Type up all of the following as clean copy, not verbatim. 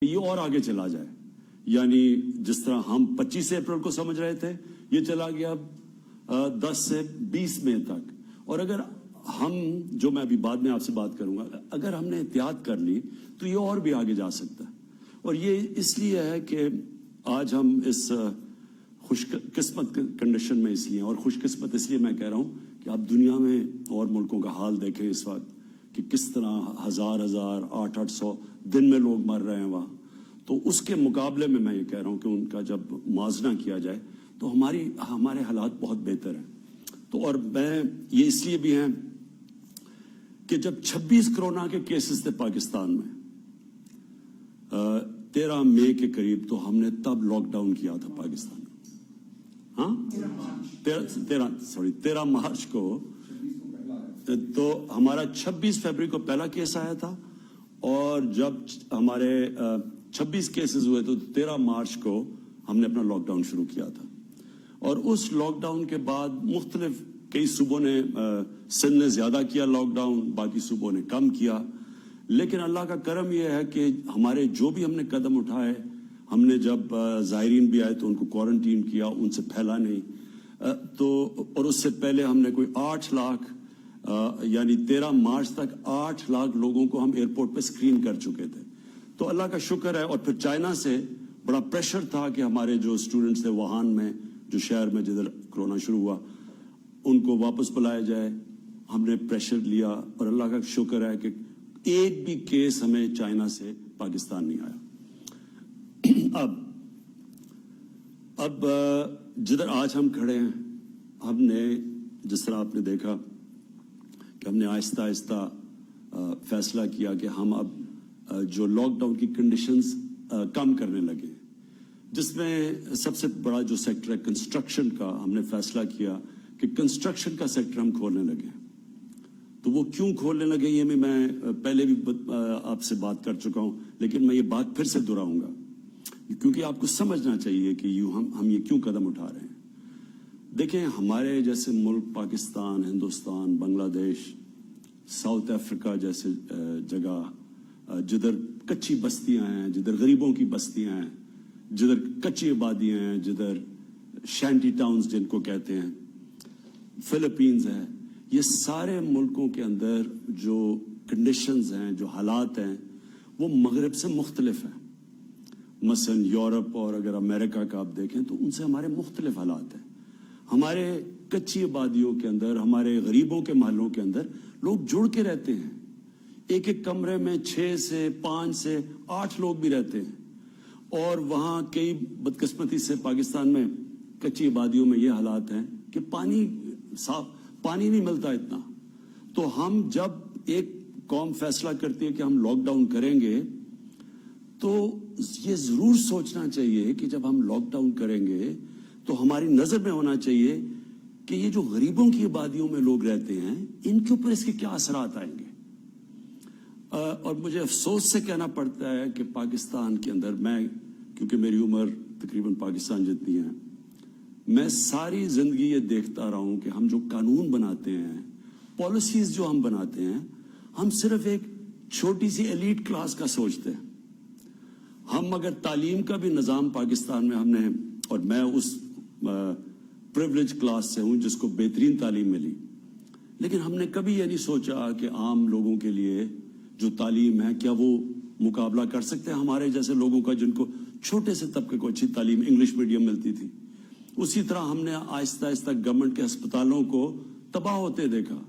یہ اور آگے چلا جائے، یعنی جس طرح ہم 25 اپریل کو سمجھ رہے تھے، یہ چلا گیا 10 سے 20 مئی تک. اور اگر ہم، جو میں ابھی بعد میں آپ سے بات کروں گا، اگر ہم نے احتیاط کر لی تو یہ اور بھی آگے جا سکتا ہے. اور یہ اس لیے ہے کہ آج ہم اس خوش قسمت کنڈیشن میں اس لیے، اور خوش قسمت اس لیے میں کہہ رہا ہوں کہ آپ دنیا میں اور ملکوں کا حال دیکھیں اس وقت کہ کس طرح 1000 800 دن میں لوگ مر رہے ہیں وہاں. تو اس کے مقابلے میں یہ کہہ رہا ہوں کہ ان کا جب موازنہ کیا جائے تو ہمارے حالات بہت بہتر ہیں. تو اور میں یہ اس لیے بھی ہیں کہ جب 26 کورونا کے کیسز تھے پاکستان میں 13 مئی کے قریب، تو ہم نے تب لاک ڈاؤن کیا تھا پاکستان میں. ہاں 13 مارچ کو، تو ہمارا 26 فروری کو پہلا کیس آیا تھا، اور جب ہمارے 26 کیسز ہوئے تو 13 مارچ کو ہم نے اپنا لاک ڈاؤن شروع کیا تھا. اور اس لاک ڈاؤن کے بعد مختلف کئی صوبوں نے، سندھ نے زیادہ کیا لاک ڈاؤن، باقی صوبوں نے کم کیا. لیکن اللہ کا کرم یہ ہے کہ ہمارے جو بھی ہم نے قدم اٹھائے، ہم نے جب زائرین بھی آئے تو ان کو کوارنٹین کیا، ان سے پھیلا نہیں. اور اس سے پہلے ہم نے کوئی 8 لاکھ یعنی 13 مارچ تک 8 لاکھ لوگوں کو ہم ایئرپورٹ پہ اسکرین کر چکے تھے. تو اللہ کا شکر ہے. اور پھر چائنا سے بڑا پریشر تھا کہ ہمارے جو اسٹوڈنٹس تھے ووہان میں، جو شہر میں جدھر کرونا شروع ہوا، ان کو واپس بلایا جائے. ہم نے پریشر لیا، اور اللہ کا شکر ہے کہ ایک بھی کیس ہمیں چائنا سے پاکستان نہیں آیا. اب جدھر آج ہم کھڑے ہیں، ہم نے جس طرح آپ نے دیکھا کہ ہم نے آہستہ آہستہ فیصلہ کیا کہ ہم اب جو لاک ڈاؤن کی کنڈیشنز کم کرنے لگے، جس میں سب سے بڑا جو سیکٹر ہے کنسٹرکشن کا، ہم نے فیصلہ کیا کہ کنسٹرکشن کا سیکٹر ہم کھولنے لگے. تو وہ کیوں کھولنے لگے یہ میں پہلے بھی آپ سے بات کر چکا ہوں، لیکن میں یہ بات پھر سے دہراؤں گا کیونکہ آپ کو سمجھنا چاہیے کہ ہم یہ کیوں قدم اٹھا رہے ہیں. دیکھیں، ہمارے جیسے ملک پاکستان، ہندوستان، بنگلہ دیش، ساؤتھ افریقہ جیسے جگہ، جدھر کچی بستیاں ہیں، جدھر غریبوں کی بستیاں ہیں، جدھر کچی آبادیاں ہیں، جدھر شینٹی ٹاؤنز جن کو کہتے ہیں، فلپینز ہے، یہ سارے ملکوں کے اندر جو کنڈیشنز ہیں، جو حالات ہیں، وہ مغرب سے مختلف ہیں. مثلا یورپ اور اگر امریکہ کا آپ دیکھیں تو ان سے ہمارے مختلف حالات ہیں. ہمارے کچی آبادیوں کے اندر، ہمارے غریبوں کے محلوں کے اندر لوگ جڑ کے رہتے ہیں. ایک کمرے میں 6 سے 5 سے 8 لوگ بھی رہتے ہیں. اور وہاں کئی بدقسمتی سے پاکستان میں کچی آبادیوں میں یہ حالات ہیں کہ صاف پانی نہیں ملتا اتنا. تو ہم جب ایک قوم فیصلہ کرتی ہے کہ ہم لاک ڈاؤن کریں گے، تو یہ ضرور سوچنا چاہیے کہ جب ہم لاک ڈاؤن کریں گے تو ہماری نظر میں ہونا چاہیے کہ یہ جو غریبوں کی آبادیوں میں لوگ رہتے ہیں، ان کے اوپر اس کے کیا اثرات آئیں گے. اور مجھے افسوس سے کہنا پڑتا ہے کہ پاکستان کے اندر، میں کیونکہ میری عمر تقریباً پاکستان جتنی ہے، میں ساری زندگی یہ دیکھتا رہا ہوں کہ ہم جو قانون بناتے ہیں، پالیسیز جو ہم بناتے ہیں، ہم صرف ایک چھوٹی سی ایلیٹ کلاس کا سوچتے ہیں. ہم اگر تعلیم کا بھی نظام پاکستان میں ہم نے، اور میں اس پریولیج کلاس سے ہوں جس کو بہترین تعلیم ملی، لیکن ہم نے کبھی یہ نہیں سوچا کہ عام لوگوں کے لیے جو تعلیم ہے، کیا وہ مقابلہ کر سکتے ہیں ہمارے جیسے لوگوں کا، جن کو چھوٹے سے طبقے کو اچھی تعلیم انگلش میڈیم ملتی تھی. اسی طرح ہم نے آہستہ آہستہ گورنمنٹ کے ہسپتالوں کو تباہ ہوتے دیکھا.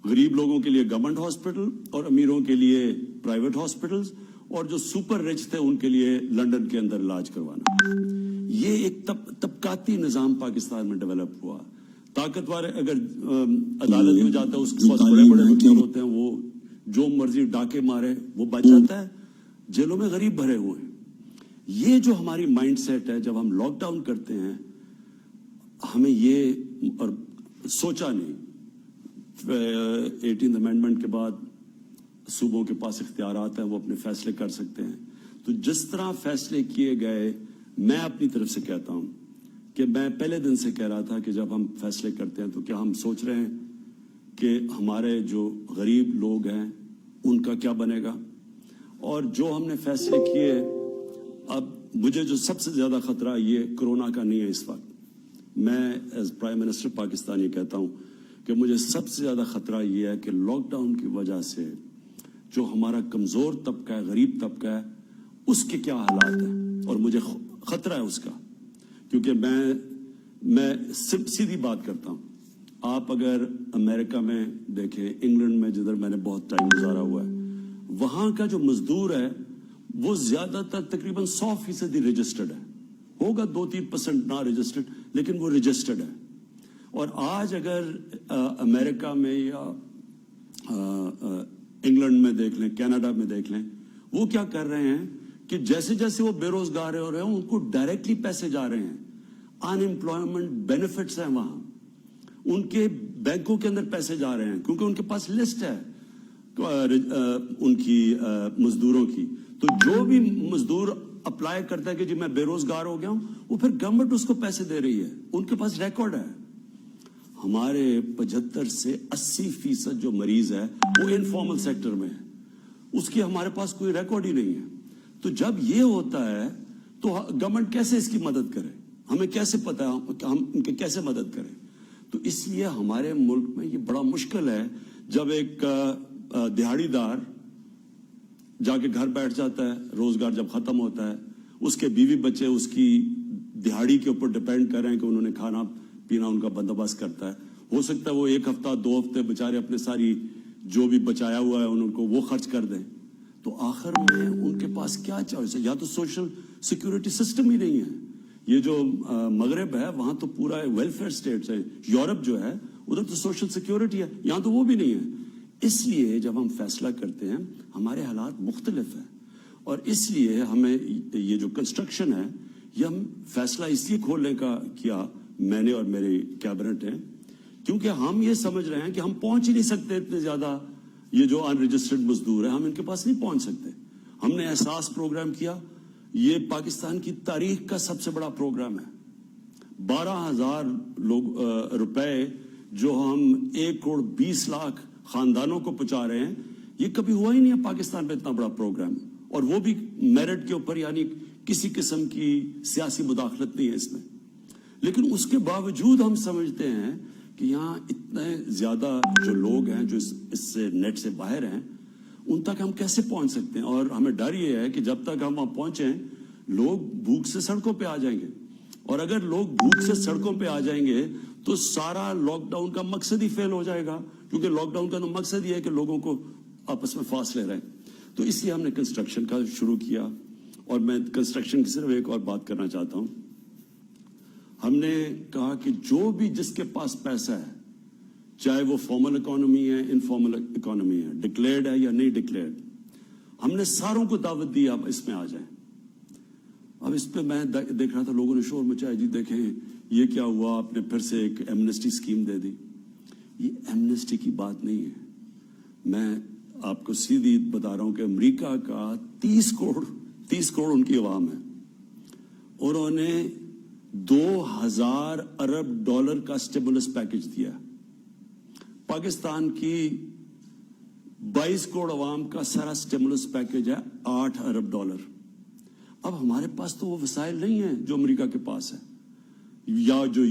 غریب لوگوں کے لیے گورنمنٹ ہاسپٹل، اور امیروں کے لیے پرائیویٹ ہاسپٹلز، اور جو سپر رچ تھے ان کے لیے لندن کے اندر علاج کروانا. یہ ایک طبقاتی نظام پاکستان میں ڈیولپ ہوا. طاقتور اگر عدالت میں جاتا ہے، اس کے پاس بڑے بڑے وکیل ہوتے ہیں، وہ جو مرضی ڈاکے مارے وہ بچ جاتا ہے. جیلوں میں غریب بھرے ہوئے ہیں. یہ جو ہماری مائنڈ سیٹ ہے، جب ہم لاک ڈاؤن کرتے ہیں، ہمیں یہ اور سوچا نہیں. 18 امینڈمنٹ کے بعد صوبوں کے پاس اختیارات ہیں، وہ اپنے فیصلے کر سکتے ہیں. تو جس طرح فیصلے کیے گئے، میں اپنی طرف سے کہتا ہوں کہ میں پہلے دن سے کہہ رہا تھا کہ جب ہم فیصلے کرتے ہیں تو کیا ہم سوچ رہے ہیں کہ ہمارے جو غریب لوگ ہیں ان کا کیا بنے گا. اور جو ہم نے فیصلے کیے اب مجھے جو سب سے زیادہ خطرہ یہ کورونا کا نہیں ہے اس وقت. میں ایز پرائم منسٹر پاکستان یہ کہتا ہوں کہ مجھے سب سے زیادہ خطرہ یہ ہے کہ لاک ڈاؤن کی وجہ سے جو ہمارا کمزور طبقہ ہے, غریب طبقہ ہے, اس کے کیا حالات ہیں, اور مجھے خطرہ ہے اس کا. کیونکہ میں سیدھی بات کرتا ہوں. آپ اگر امریکہ میں دیکھیں, انگلینڈ میں جدھر میں نے بہت ٹائم گزارا ہوا ہے, وہاں کا جو مزدور ہے وہ زیادہ تر تقریباً 100% رجسٹرڈ ہے. ہوگا 2-3% نہ رجسٹرڈ, لیکن وہ رجسٹرڈ ہے. اور آج اگر امریکہ میں یا انگلینڈ میں دیکھ لیں, کینیڈا میں دیکھ لیں, وہ کیا کر رہے ہیں کہ جیسے جیسے وہ بے روزگار ہو رہے ہیں ان کو ڈائریکٹلی پیسے جا رہے ہیں. ان امپلائمنٹ بینیفٹس ہیں وہاں, ان کے بینکوں کے اندر پیسے جا رہے ہیں کیونکہ ان کے پاس لسٹ ہے ان کی مزدوروں کی. تو جو بھی مزدور اپلائی کرتا ہے کہ جی میں بے روزگار ہو گیا ہوں, وہ پھر گورنمنٹ اس کو پیسے دے رہی ہے, ان کے پاس ریکارڈ ہے. ہمارے 75 سے 80% جو مریض ہے وہ انفارمل سیکٹر میں ہے, اس کی ہمارے پاس کوئی ریکارڈ ہی نہیں ہے. تو جب یہ ہوتا ہے تو گورنمنٹ کیسے اس کی مدد کرے, ہمیں کیسے پتا کہ ہم ان کی کیسے مدد کریں. تو اس لیے ہمارے ملک میں یہ بڑا مشکل ہے جب ایک دہاڑی دار جا کے گھر بیٹھ جاتا ہے, روزگار جب ختم ہوتا ہے, اس کے بیوی بچے اس کی دہاڑی کے اوپر ڈپینڈ کر رہے ہیں کہ انہوں نے کھانا پینا ان کا بندوبست کرتا ہے. ہو سکتا ہے وہ 1 ہفتہ 2 ہفتے بےچارے اپنے ساری جو بھی بچایا ہوا ہے ان کو وہ خرچ کر دیں. تو آخر میں ان کے پاس کیا چوائس ہے, یا تو سوشل سیکورٹی سسٹم ہی نہیں ہے. یہ جو مغرب ہے وہاں تو پورا ویلفیئر اسٹیٹس ہے, یورپ جو ہے ادھر تو سوشل سیکورٹی ہے, یہاں تو وہ بھی نہیں ہے. اس لیے جب ہم فیصلہ کرتے ہیں ہمارے حالات مختلف ہیں, اور اس لیے ہمیں یہ جو کنسٹرکشن ہے یہ ہم فیصلہ اس لیے کھولنے کا کیا, میں نے اور میری کیبنٹ ہے, کیونکہ ہم یہ سمجھ رہے ہیں کہ ہم پہنچ ہی نہیں سکتے اتنے زیادہ. یہ جو ان رجسٹرڈ مزدور ہیں ہم ان کے پاس نہیں پہنچ سکتے. ہم نے احساس پروگرام کیا, یہ پاکستان کی تاریخ کا سب سے بڑا پروگرام ہے. 12,000 روپے جو ہم 1,20,00,000 خاندانوں کو پہنچا رہے ہیں, یہ کبھی ہوا ہی نہیں ہے پاکستان میں اتنا بڑا پروگرام, اور وہ بھی میرٹ کے اوپر, یعنی کسی قسم کی سیاسی مداخلت نہیں ہے اس میں. لیکن اس کے باوجود ہم سمجھتے ہیں کہ یہاں اتنے زیادہ جو لوگ ہیں جو اس سے نیٹ سے باہر ہیں, ان تک ہم کیسے پہنچ سکتے ہیں. اور ہمیں ڈر یہ ہے کہ جب تک ہم وہاں پہنچیں لوگ بھوک سے سڑکوں پہ آ جائیں گے, اور اگر لوگ بھوک سے سڑکوں پہ آ جائیں گے تو سارا لاک ڈاؤن کا مقصد ہی فیل ہو جائے گا, کیونکہ لاک ڈاؤن کا تو مقصد یہ ہے کہ لوگوں کو آپس میں فاصلے رہیں. تو اس لیے ہم نے کنسٹرکشن کا شروع کیا. اور میں کنسٹرکشن کی صرف ایک اور بات کرنا چاہتا ہوں. ہم نے کہا کہ جو بھی جس کے پاس پیسہ ہے, چاہے وہ فارمل اکانومی ہے, انفارمل اکانومی ہے, ڈکلیئرڈ ہے یا نہیں ڈکلیئرڈ, ہم نے ساروں کو دعوت دی اب اس میں آ جائیں. اب اس پہ میں دیکھ رہا تھا لوگوں نے شور مچایا, جی دیکھیں یہ کیا ہوا, آپ نے پھر سے ایک ایمنسٹی اسکیم دے دی. یہ ایمنسٹی کی بات نہیں ہے. میں آپ کو سیدھی بتا رہا ہوں کہ امریکہ کا 30 کروڑ ان کی عوام ہے, اور انہوں نے $2,000 ارب کا اسٹیمولس پیکج دیا. پاکستان کی 22 کروڑ عوام کا سارا اسٹیمولس پیکج ہے $8 ارب. اب ہمارے پاس تو وہ وسائل نہیں ہیں جو امریکہ کے پاس ہے, یا جو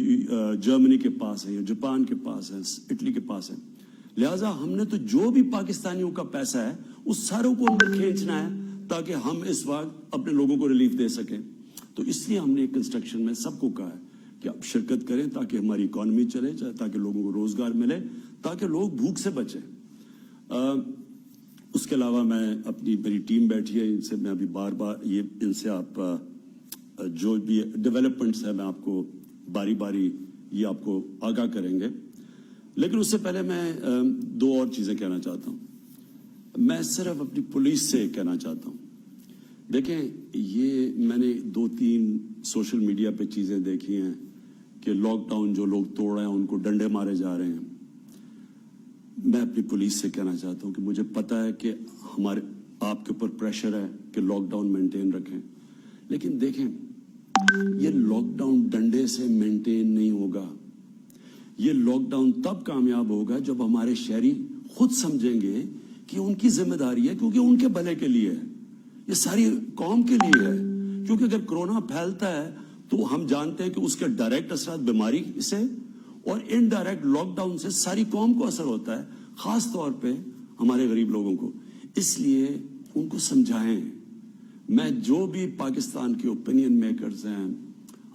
جرمنی کے پاس ہے, یا جاپان کے پاس ہے, اٹلی کے پاس ہے. لہٰذا ہم نے تو جو بھی پاکستانیوں کا پیسہ ہے اس ساروں کو اندر کھینچنا ہے تاکہ ہم اس وقت اپنے لوگوں کو ریلیف دے سکیں. تو اس لیے ہم نے کنسٹرکشن میں سب کو کہا ہے کہ آپ شرکت کریں تاکہ ہماری اکانومی چلے, تاکہ لوگوں کو روزگار ملے, تاکہ لوگ بھوک سے بچیں. اس کے علاوہ میری ٹیم بیٹھی ہے, ان سے میں ابھی بار بار ان سے آپ جو بھی ڈیولپمنٹس ہیں میں آپ کو باری باری یہ آپ کو آگاہ کریں گے. لیکن اس سے پہلے میں 2 اور چیزیں کہنا چاہتا ہوں. میں صرف اپنی پولیس سے کہنا چاہتا ہوں, دیکھیں یہ میں نے 2-3 سوشل میڈیا پہ چیزیں دیکھی ہیں کہ لاک ڈاؤن جو لوگ توڑ رہے ہیں ان کو ڈنڈے مارے جا رہے ہیں. میں اپنی پولیس سے کہنا چاہتا ہوں کہ مجھے پتا ہے کہ آپ کے اوپر پریشر ہے کہ لاک ڈاؤن مینٹین رکھیں, لیکن دیکھیں یہ لاک ڈاؤن ڈنڈے سے مینٹین نہیں ہوگا. یہ لاک ڈاؤن تب کامیاب ہوگا جب ہمارے شہری خود سمجھیں گے کہ ان کی ذمہ داری ہے, کیونکہ ان کے بھلے کے لیے ہے, یہ ساری قوم کے لیے ہے. کیونکہ اگر کورونا پھیلتا ہے تو ہم جانتے ہیں کہ اس کے ڈائریکٹ اثرات بیماری سے اور انڈائریکٹ لاک ڈاؤن سے ساری قوم کو اثر ہوتا ہے, خاص طور پہ ہمارے غریب لوگوں کو. اس لیے ان کو سمجھائیں. میں جو بھی پاکستان کے اوپینین میکرز ہیں,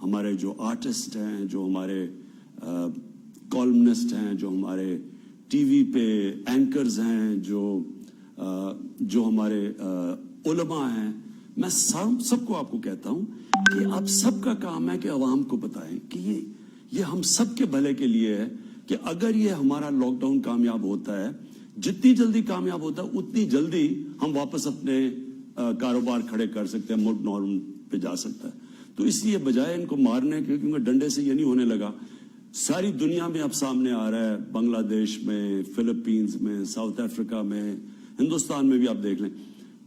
ہمارے جو آرٹسٹ ہیں, جو ہمارے کالمنسٹ ہیں, جو ہمارے ٹی وی پہ اینکرز ہیں, جو ہمارے علماء ہیں, میں سب کو آپ کو کہتا ہوں کہ آپ سب کا کام ہے کہ عوام کو بتائیں کہ یہ ہم سب کے بھلے کے لیے ہے کہ اگر یہ ہمارا لاک ڈاؤن کامیاب ہوتا ہے, جتنی جلدی کامیاب ہوتا ہے اتنی جلدی ہم واپس اپنے کاروبار کھڑے کر سکتے ہیں, ملک نارمل پہ جا سکتا ہے. تو اس لیے بجائے ان کو مارنے کے, کیونکہ ڈنڈے سے یہ نہیں ہونے لگا, ساری دنیا میں اب سامنے آ رہا ہے, بنگلہ دیش میں, فلپینز میں, ساؤتھ افریقہ میں, ہندوستان میں بھی آپ دیکھ لیں,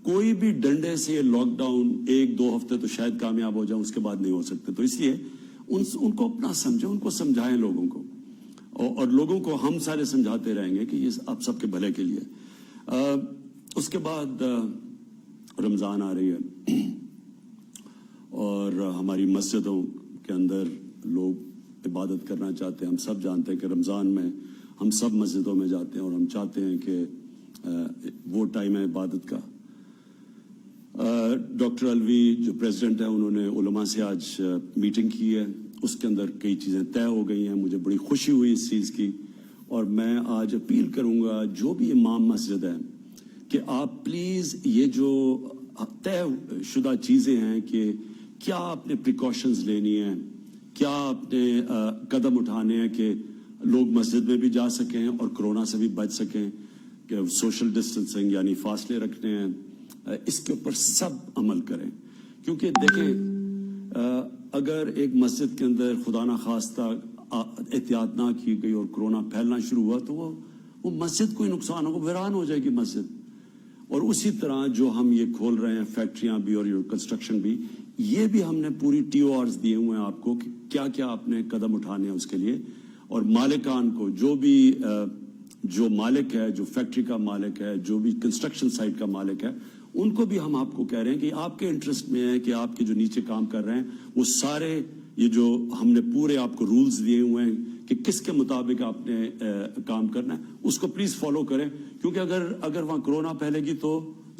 کوئی بھی ڈنڈے سے لاک ڈاؤن 1-2 ہفتے تو شاید کامیاب ہو جائیں, اس کے بعد نہیں ہو سکتے. تو اس لیے ان کو اپنا سمجھیں, ان کو سمجھائیں لوگوں کو, اور لوگوں کو ہم سارے سمجھاتے رہیں گے کہ یہ آپ سب کے بھلے کے لیے. اس کے بعد رمضان آ رہی ہے اور ہماری مسجدوں کے اندر لوگ عبادت کرنا چاہتے ہیں. ہم سب جانتے ہیں کہ رمضان میں ہم سب مسجدوں میں جاتے ہیں اور ہم چاہتے ہیں کہ وہ ٹائم ہے عبادت کا. ڈاکٹر الوی جو پریزیڈنٹ ہیں, انہوں نے علماء سے آج میٹنگ کی ہے, اس کے اندر کئی چیزیں طے ہو گئی ہیں. مجھے بڑی خوشی ہوئی اس چیز کی, اور میں آج اپیل کروں گا جو بھی امام مسجد ہیں کہ آپ پلیز یہ جو طے شدہ چیزیں ہیں کہ کیا آپ نے پریکاشنز لینی ہیں, کیا آپ نے قدم اٹھانے ہیں کہ لوگ مسجد میں بھی جا سکیں اور کورونا سے بھی بچ سکیں, کہ سوشل ڈسٹینسنگ یعنی فاصلے رکھنے ہیں, اس کے اوپر سب عمل کریں. کیونکہ دیکھیں اگر ایک مسجد کے اندر خدا نہ خواستہ احتیاط نہ کی گئی اور کورونا پھیلنا شروع ہوا تو وہ مسجد کو ہی نقصان ہوگا, ویران ہو جائے گی مسجد. اور اسی طرح جو ہم یہ کھول رہے ہیں فیکٹریاں بھی اور یہ کنسٹرکشن بھی, یہ بھی ہم نے پوری TORs دیے ہوئے ہیں آپ کو کہ کیا کیا آپ نے قدم اٹھانے ہیں اس کے لیے. اور مالکان کو, جو مالک ہے, جو فیکٹری کا مالک ہے, جو بھی کنسٹرکشن سائٹ کا مالک ہے, ان کو بھی ہم آپ کو کہہ رہے ہیں کہ آپ کے انٹرسٹ میں ہے کہ آپ کے جو نیچے کام کر رہے ہیں وہ سارے یہ جو ہم نے پورے آپ کو رولز دیے ہوئے ہیں کہ کس کے مطابق آپ نے کام کرنا ہے, اس کو پلیز فالو کریں. کیونکہ اگر وہاں کورونا پھیلے گی تو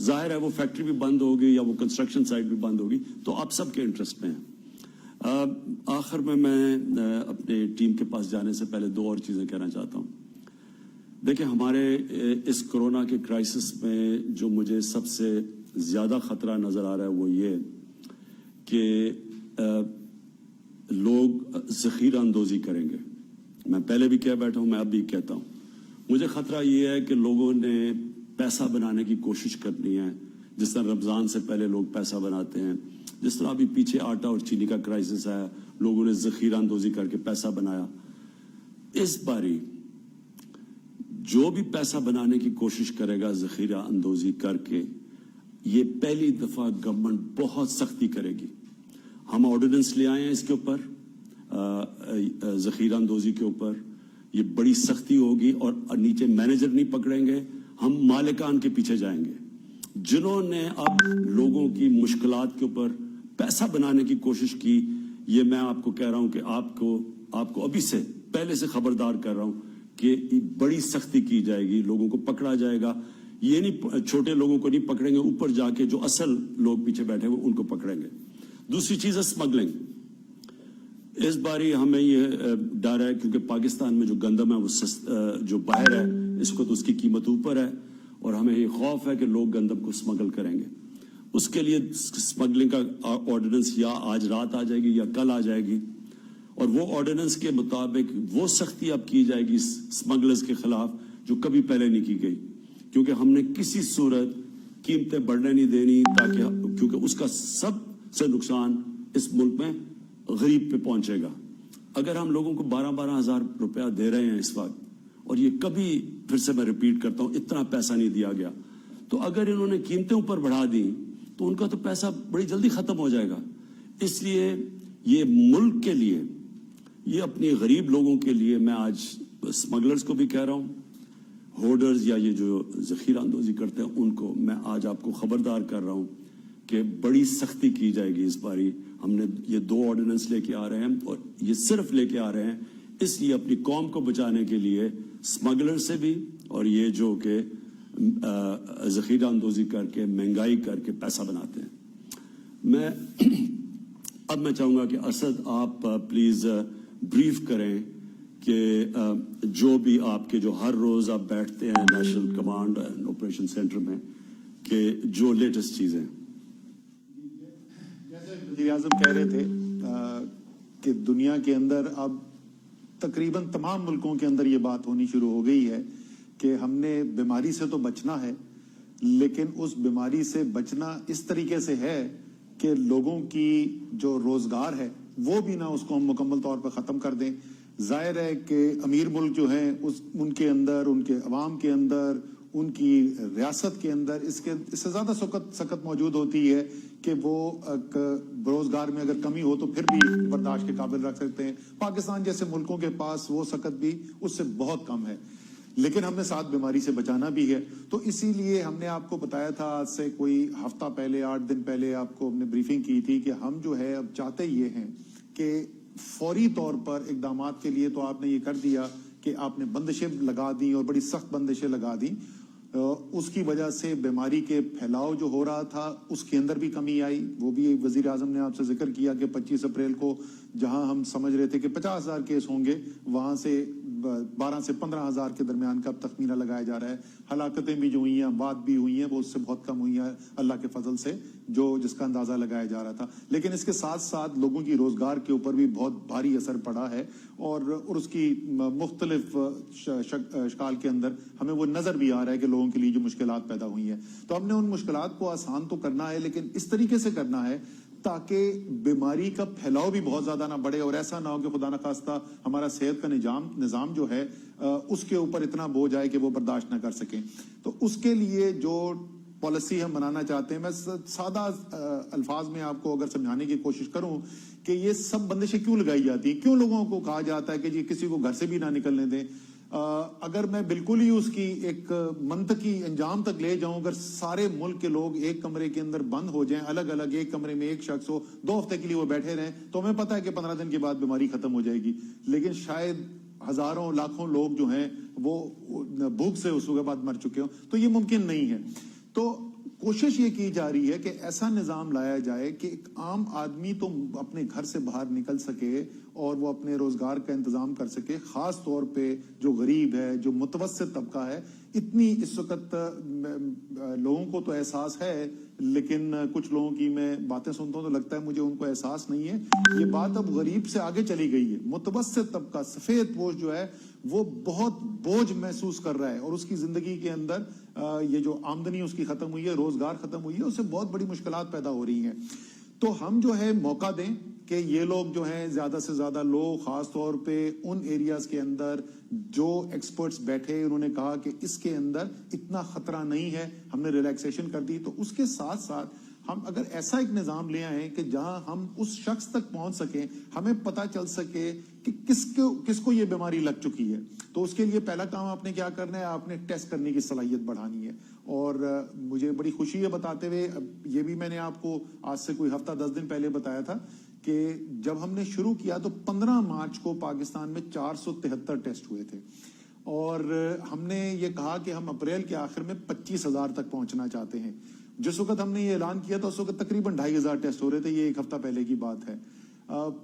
ظاہر ہے وہ فیکٹری بھی بند ہوگی یا وہ کنسٹرکشن سائٹ بھی بند ہوگی, تو آپ سب کے انٹرسٹ میں ہیں. آخر میں اپنے ٹیم کے پاس جانے سے پہلے 2 اور چیزیں کہنا چاہتا ہوں. دیکھیں, ہمارے اس کورونا کے کرائسس میں جو مجھے سب سے زیادہ خطرہ نظر آ رہا ہے وہ یہ کہ لوگ ذخیرہ اندوزی کریں گے. میں پہلے بھی کہہ بیٹھا ہوں, میں اب بھی کہتا ہوں, مجھے خطرہ یہ ہے کہ لوگوں نے پیسہ بنانے کی کوشش کرنی ہے, جس طرح رمضان سے پہلے لوگ پیسہ بناتے ہیں, جس طرح ابھی پیچھے آٹا اور چینی کا کرائسس ہے, لوگوں نے ذخیرہ اندوزی کر کے پیسہ بنایا. اس باری جو بھی پیسہ بنانے کی کوشش کرے گا ذخیرہ اندوزی کر کے, یہ پہلی دفعہ گورنمنٹ بہت سختی کرے گی. ہم آرڈیننس لے آئے ہیں اس کے اوپر, ذخیرہ اندوزی کے اوپر یہ بڑی سختی ہوگی, اور نیچے مینیجر نہیں پکڑیں گے, ہم مالکان کے پیچھے جائیں گے جنہوں نے اب لوگوں کی مشکلات کے اوپر پیسہ بنانے کی کوشش کی. یہ میں آپ کو کہہ رہا ہوں کہ آپ کو ابھی سے پہلے سے خبردار کر رہا ہوں کہ بڑی سختی کی جائے گی, لوگوں کو پکڑا جائے گا. یہ نہیں, چھوٹے لوگوں کو نہیں پکڑیں گے, اوپر جا کے جو اصل لوگ پیچھے بیٹھے ہوئے ان کو پکڑیں گے. دوسری چیز ہے اسمگلنگ. اس باری ہمیں یہ ڈر ہے کیونکہ پاکستان میں جو گندم ہے وہ جو باہر ہے اس کو تو اس کی قیمت اوپر ہے, اور ہمیں یہ خوف ہے کہ لوگ گندم کو اسمگل کریں گے. اس کے لیے اسمگلنگ کا آرڈیننس یا آج رات آ جائے گی یا کل آ جائے گی, اور وہ آرڈیننس کے مطابق وہ سختی اب کی جائے گی اسمگلرز کے خلاف جو کبھی پہلے نہیں کی گئی. کیونکہ ہم نے کسی صورت قیمتیں بڑھنے نہیں دینی, کیونکہ اس کا سب سے نقصان اس ملک میں غریب پہ پہنچے گا. اگر ہم لوگوں کو 12-12 ہزار روپیہ دے رہے ہیں اس وقت, اور یہ کبھی, پھر سے میں ریپیٹ کرتا ہوں, اتنا پیسہ نہیں دیا گیا, تو اگر انہوں نے قیمتیں اوپر بڑھا دی تو ان کا تو پیسہ بڑی جلدی ختم ہو جائے گا. اس لیے یہ ملک کے لیے, یہ اپنے غریب لوگوں کے لیے, میں آج اسمگلرز کو بھی کہہ رہا ہوں, ہولڈرز یا یہ جو ذخیرہ اندوزی کرتے ہیں ان کو میں آج آپ کو خبردار کر رہا ہوں کہ بڑی سختی کی جائے گی اس باری. ہم نے یہ 2 آرڈیننس لے کے آ رہے ہیں اور یہ صرف لے کے آ رہے ہیں اس لیے اپنی قوم کو بچانے کے لیے اسمگلر سے بھی اور یہ جو کہ ذخیرہ اندوزی کر کے مہنگائی کر کے پیسہ بناتے ہیں. اب میں چاہوں گا کہ اسد آپ پلیز بریف کریں کہ جو بھی آپ کے جو ہر روز آپ بیٹھتے ہیں national command and operation centre میں کہ جو لیٹسٹ چیزیں. جیسے وزیر اعظم کہہ رہے تھے کہ دنیا کے اندر اب تقریباً تمام ملکوں کے اندر یہ بات ہونی شروع ہو گئی ہے کہ ہم نے بیماری سے تو بچنا ہے لیکن اس بیماری سے بچنا اس طریقے سے ہے کہ لوگوں کی جو روزگار ہے وہ بھی نہ اس کو ہم مکمل طور پر ختم کر دیں. ظاہر ہے کہ امیر ملک جو ہیں ان کے اندر ان کے عوام کے اندر ان کی ریاست کے اندر اس سے زیادہ سکت موجود ہوتی ہے کہ وہ روزگار میں اگر کمی ہو تو پھر بھی برداشت کے قابل رکھ سکتے ہیں. پاکستان جیسے ملکوں کے پاس وہ سکت بھی اس سے بہت کم ہے لیکن ہم نے ساتھ بیماری سے بچانا بھی ہے. تو اسی لیے ہم نے آپ کو بتایا تھا آج سے کوئی ہفتہ پہلے 8 دن پہلے آپ کو ہم نے بریفنگ کی تھی کہ ہم جو ہے اب چاہتے یہ ہیں کہ فوری طور پر اقدامات کے لیے تو آپ نے یہ کر دیا کہ آپ نے بندشیں لگا دی اور بڑی سخت بندشیں لگا دی. اس کی وجہ سے بیماری کے پھیلاؤ جو ہو رہا تھا اس کے اندر بھی کمی آئی. وہ بھی وزیر اعظم نے آپ سے ذکر کیا کہ 25 اپریل کو جہاں ہم سمجھ رہے تھے کہ 50,000 کیس ہوں گے وہاں سے 12 سے 15,000 کے درمیان کا تخمینہ لگایا جا رہا ہے. ہلاکتیں بھی جو ہوئی ہیں اموات بھی ہوئی ہیں وہ اس سے بہت کم ہوئی ہیں اللہ کے فضل سے جس کا اندازہ لگایا جا رہا تھا. لیکن اس کے ساتھ ساتھ لوگوں کی روزگار کے اوپر بھی بہت بھاری اثر پڑا ہے اور اس کی مختلف اشکال کے اندر ہمیں وہ نظر بھی آ رہا ہے کہ لوگوں کے لیے جو مشکلات پیدا ہوئی ہیں. تو ہم نے ان مشکلات کو آسان تو کرنا ہے لیکن اس طریقے سے کرنا ہے تاکہ بیماری کا پھیلاؤ بھی بہت زیادہ نہ بڑھے اور ایسا نہ ہو کہ خدا نخواستہ ہمارا صحت کا نظام جو ہے اس کے اوپر اتنا بوجھ آئے کہ وہ برداشت نہ کر سکیں. تو اس کے لیے جو پالیسی ہم بنانا چاہتے ہیں میں سادہ الفاظ میں آپ کو اگر سمجھانے کی کوشش کروں کہ یہ سب بندشیں کیوں لگائی جاتی ہیں, کیوں لوگوں کو کہا جاتا ہے کہ جی کسی کو گھر سے بھی نہ نکلنے دیں. اگر میں بالکل ہی اس کی ایک منطقی انجام تک لے جاؤں, اگر سارے ملک کے لوگ ایک کمرے کے اندر بند ہو جائیں الگ الگ ایک کمرے میں ایک شخص ہو 2 ہفتے کے لیے وہ بیٹھے رہیں تو ہمیں پتا ہے کہ 15 دن کے بعد بیماری ختم ہو جائے گی. لیکن شاید ہزاروں لاکھوں لوگ جو ہیں وہ بھوک سے اس کے بعد مر چکے ہوں تو یہ ممکن نہیں ہے. تو کوشش یہ کی جا رہی ہے کہ ایسا نظام لایا جائے کہ ایک عام آدمی تو اپنے گھر سے باہر نکل سکے اور وہ اپنے روزگار کا انتظام کر سکے. خاص طور پہ جو غریب ہے جو متوسط طبقہ ہے اتنی اس وقت لوگوں کو تو احساس ہے لیکن کچھ لوگوں کی میں باتیں سنتا ہوں تو لگتا ہے مجھے ان کو احساس نہیں ہے. یہ بات اب غریب سے آگے چلی گئی ہے. متوسط طبقہ سفید پوش جو ہے وہ بہت بوجھ محسوس کر رہا ہے اور اس کی زندگی کے اندر یہ جو آمدنی اس کی ختم ہوئی ہے روزگار ختم ہوئی ہے اس سے بہت بڑی مشکلات پیدا ہو رہی ہیں. تو ہم جو ہے موقع دیں کہ یہ لوگ جو ہیں زیادہ سے زیادہ لوگ خاص طور پہ ان ایریاز کے اندر جو ایکسپرٹس بیٹھے انہوں نے کہا کہ اس کے اندر اتنا خطرہ نہیں ہے ہم نے ریلیکسیشن کر دی. تو اس کے ساتھ ساتھ ہم اگر ایسا ایک نظام لے آئیں کہ جہاں ہم اس شخص تک پہنچ سکیں ہمیں پتہ چل سکے کہ کس کو یہ بیماری لگ چکی ہے. تو اس کے لیے پہلا کام آپ نے کیا کرنا ہے, آپ نے ٹیسٹ کرنے کی صلاحیت بڑھانی ہے. اور مجھے بڑی خوشی ہے بتاتے ہوئے, یہ بھی میں نے آپ کو آج سے کوئی ہفتہ 10 دن پہلے بتایا تھا کہ جب ہم نے شروع کیا تو 15 مارچ کو پاکستان میں 473 ٹیسٹ ہوئے تھے اور ہم نے یہ کہا کہ ہم اپریل کے آخر میں 25,000 تک پہنچنا چاہتے ہیں. جس وقت ہم نے یہ اعلان کیا تھا اس وقت تقریباً 2,500 ٹیسٹ ہو رہے تھے. یہ ایک ہفتہ پہلے کی بات ہے.